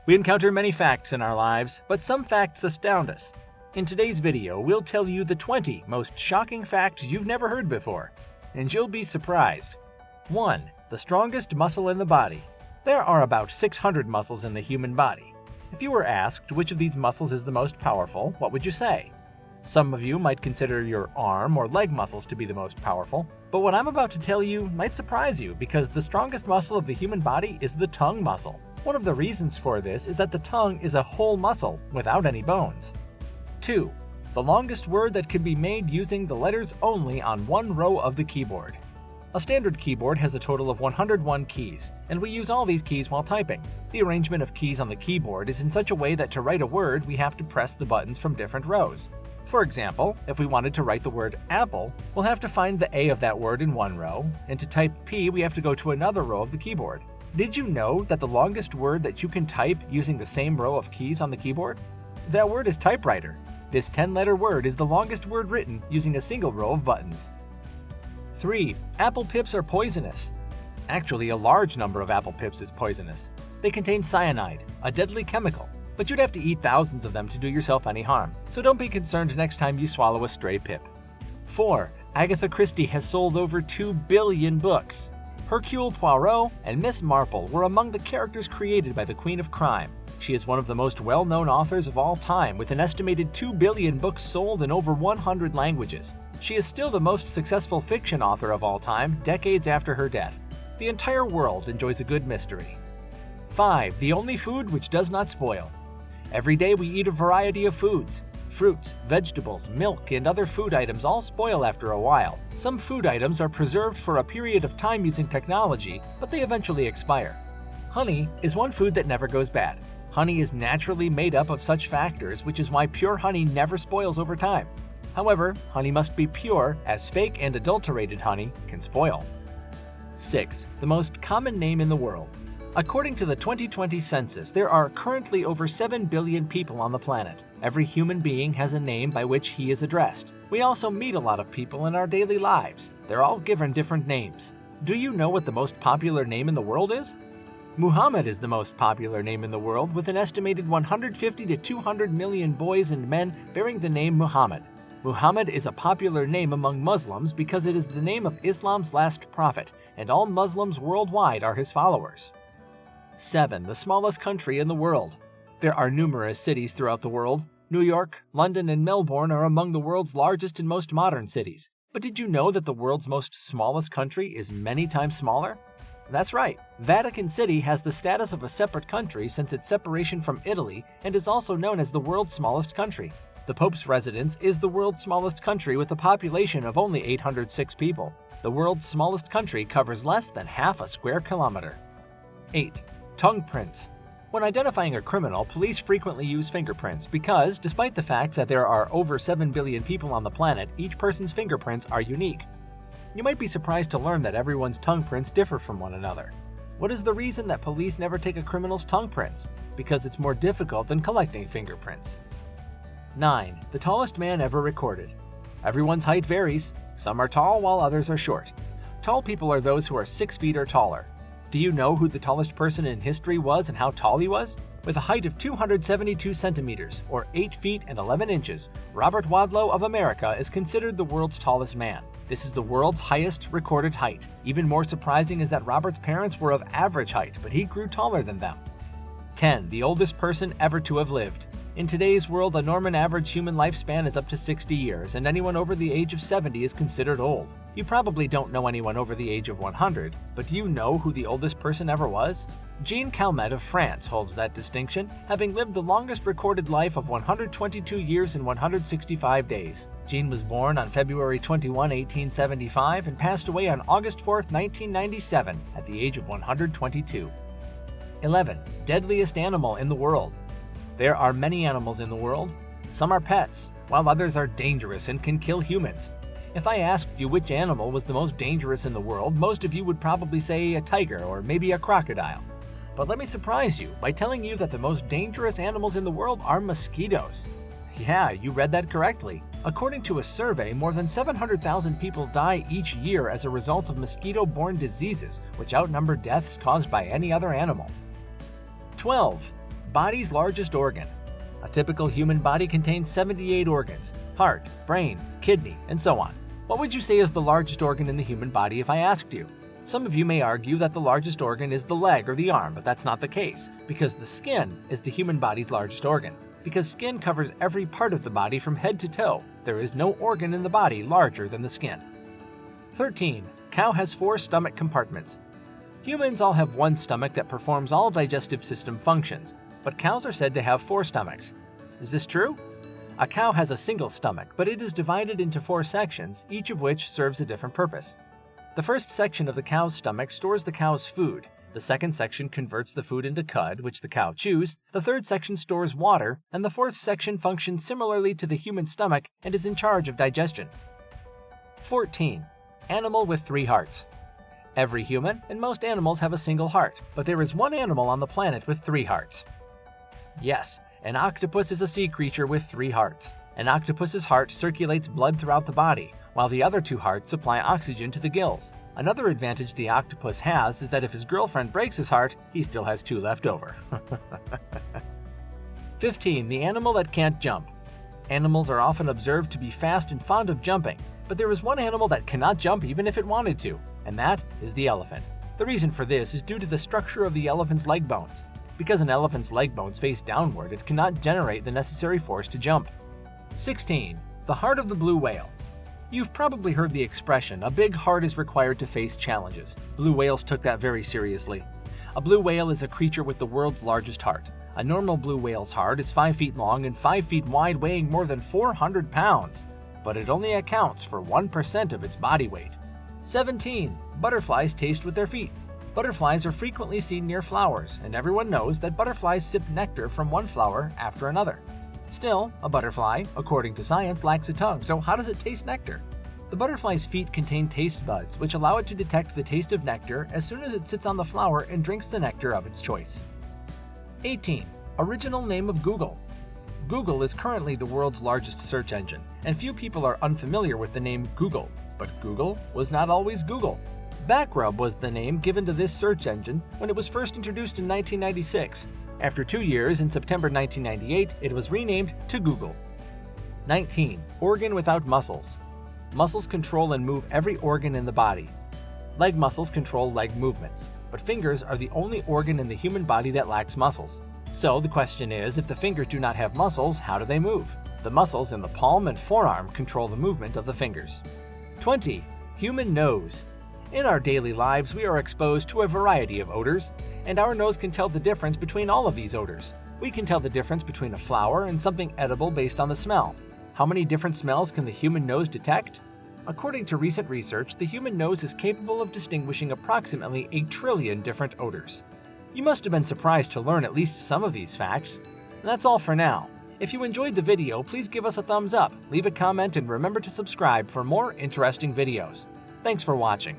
We encounter many facts in our lives, but some facts astound us. In today's video, we'll tell you the 20 most shocking facts you've never heard before, and you'll be surprised. 1. The strongest muscle in the body. There are about 600 muscles in the human body. If you were asked which of these muscles is the most powerful, what would you say? Some of you might consider your arm or leg muscles to be the most powerful, but what I'm about to tell you might surprise you because the strongest muscle of the human body is the tongue muscle. One of the reasons for this is that the tongue is a whole muscle without any bones. 2. The longest word that can be made using the letters only on one row of the keyboard. A standard keyboard has a total of 101 keys, and we use all these keys while typing. The arrangement of keys on the keyboard is in such a way that to write a word we have to press the buttons from different rows. For example, if we wanted to write the word apple, we'll have to find the A of that word in one row, and to type P we have to go to another row of the keyboard. Did you know that the longest word that you can type using the same row of keys on the keyboard? That word is typewriter. This 10-letter word is the longest word written using a single row of buttons. 3. Apple pips are poisonous. Actually, a large number of apple pips is poisonous. They contain cyanide, a deadly chemical, but you'd have to eat thousands of them to do yourself any harm, so don't be concerned next time you swallow a stray pip. 4. Agatha Christie has sold over 2 billion books. Hercule Poirot and Miss Marple were among the characters created by the Queen of Crime. She is one of the most well-known authors of all time, with an estimated 2 billion books sold in over 100 languages. She is still the most successful fiction author of all time, decades after her death. The entire world enjoys a good mystery. 5. The only food which does not spoil. Every day we eat a variety of foods. Fruits, vegetables, milk, and other food items all spoil after a while. Some food items are preserved for a period of time using technology, but they eventually expire. Honey is one food that never goes bad. Honey is naturally made up of such factors, which is why pure honey never spoils over time. However, honey must be pure, as fake and adulterated honey can spoil. 6. The most common name in the world. According to the 2020 census, there are currently over 7 billion people on the planet. Every human being has a name by which he is addressed. We also meet a lot of people in our daily lives. They're all given different names. Do you know what the most popular name in the world is? Muhammad is the most popular name in the world, with an estimated 150 to 200 million boys and men bearing the name Muhammad. Muhammad is a popular name among Muslims because it is the name of Islam's last prophet, and all Muslims worldwide are his followers. 7. The smallest country in the world. There are numerous cities throughout the world. New York, London, and Melbourne are among the world's largest and most modern cities. But did you know that the world's most smallest country is many times smaller? That's right. Vatican City has the status of a separate country since its separation from Italy and is also known as the world's smallest country. The Pope's residence is the world's smallest country with a population of only 806 people. The world's smallest country covers less than half a square kilometer. 8. Tongue prints. When identifying a criminal, police frequently use fingerprints because, despite the fact that there are over 7 billion people on the planet, each person's fingerprints are unique. You might be surprised to learn that everyone's tongue prints differ from one another. What is the reason that police never take a criminal's tongue prints? Because it's more difficult than collecting fingerprints. 9. The tallest man ever recorded. Everyone's height varies. Some are tall while others are short. Tall people are those who are 6 feet or taller. Do you know who the tallest person in history was and how tall he was? With a height of 272 centimeters, or 8 feet and 11 inches, Robert Wadlow of America is considered the world's tallest man. This is the world's highest recorded height. Even more surprising is that Robert's parents were of average height, but he grew taller than them. 10. The oldest person ever to have lived. In today's world, a Norman average human lifespan is up to 60 years, and anyone over the age of 70 is considered old. You probably don't know anyone over the age of 100, but do you know who the oldest person ever was? Jean Calment of France holds that distinction, having lived the longest recorded life of 122 years and 165 days. Jean was born on February 21, 1875, and passed away on August 4, 1997, at the age of 122. 11. Deadliest animal in the world. There are many animals in the world. Some are pets, while others are dangerous and can kill humans. If I asked you which animal was the most dangerous in the world, most of you would probably say a tiger or maybe a crocodile. But let me surprise you by telling you that the most dangerous animals in the world are mosquitoes. Yeah, you read that correctly. According to a survey, more than 700,000 people die each year as a result of mosquito-borne diseases, which outnumber deaths caused by any other animal. 12. Body's largest organ. A typical human body contains 78 organs: heart, brain, kidney, and so on. What would you say is the largest organ in the human body if I asked you? Some of you may argue that the largest organ is the leg or the arm, but that's not the case, because the skin is the human body's largest organ. Because skin covers every part of the body from head to toe, there is no organ in the body larger than the skin. 13. Cow has 4 stomach compartments. Humans all have one stomach that performs all digestive system functions, but cows are said to have 4 stomachs. Is this true? A cow has a single stomach, but it is divided into 4 sections, each of which serves a different purpose. The first section of the cow's stomach stores the cow's food. The second section converts the food into cud, which the cow chews. The third section stores water, and the fourth section functions similarly to the human stomach and is in charge of digestion. 14. Animal with 3 hearts. Every human and most animals have a single heart, but there is one animal on the planet with 3 hearts. Yes, an octopus is a sea creature with 3 hearts. An octopus's heart circulates blood throughout the body, while the other 2 hearts supply oxygen to the gills. Another advantage the octopus has is that if his girlfriend breaks his heart, he still has 2 left over. 15. The animal that can't jump. Animals are often observed to be fast and fond of jumping, but there is one animal that cannot jump even if it wanted to, and that is the elephant. The reason for this is due to the structure of the elephant's leg bones. Because an elephant's leg bones face downward, it cannot generate the necessary force to jump. 16. The heart of the blue whale. You've probably heard the expression, "a big heart is required to face challenges." Blue whales took that very seriously. A blue whale is a creature with the world's largest heart. A normal blue whale's heart is 5 feet long and 5 feet wide, weighing more than 400 pounds. But it only accounts for 1% of its body weight. 17. Butterflies taste with their feet. Butterflies are frequently seen near flowers, and everyone knows that butterflies sip nectar from one flower after another. Still, a butterfly, according to science, lacks a tongue, so how does it taste nectar? The butterfly's feet contain taste buds, which allow it to detect the taste of nectar as soon as it sits on the flower and drinks the nectar of its choice. 18. Original name of Google. Google is currently the world's largest search engine, and few people are unfamiliar with the name Google. But Google was not always Google. Backrub was the name given to this search engine when it was first introduced in 1996. After 2 years, in September 1998, it was renamed to Google. 19. Organ without muscles. Muscles control and move every organ in the body. Leg muscles control leg movements, but fingers are the only organ in the human body that lacks muscles. So the question is, if the fingers do not have muscles, how do they move? The muscles in the palm and forearm control the movement of the fingers. 20. Human nose. In our daily lives, we are exposed to a variety of odors, and our nose can tell the difference between all of these odors. We can tell the difference between a flower and something edible based on the smell. How many different smells can the human nose detect? According to recent research, the human nose is capable of distinguishing approximately 8 trillion different odors. You must have been surprised to learn at least some of these facts. And that's all for now. If you enjoyed the video, please give us a thumbs up, leave a comment, and remember to subscribe for more interesting videos. Thanks for watching.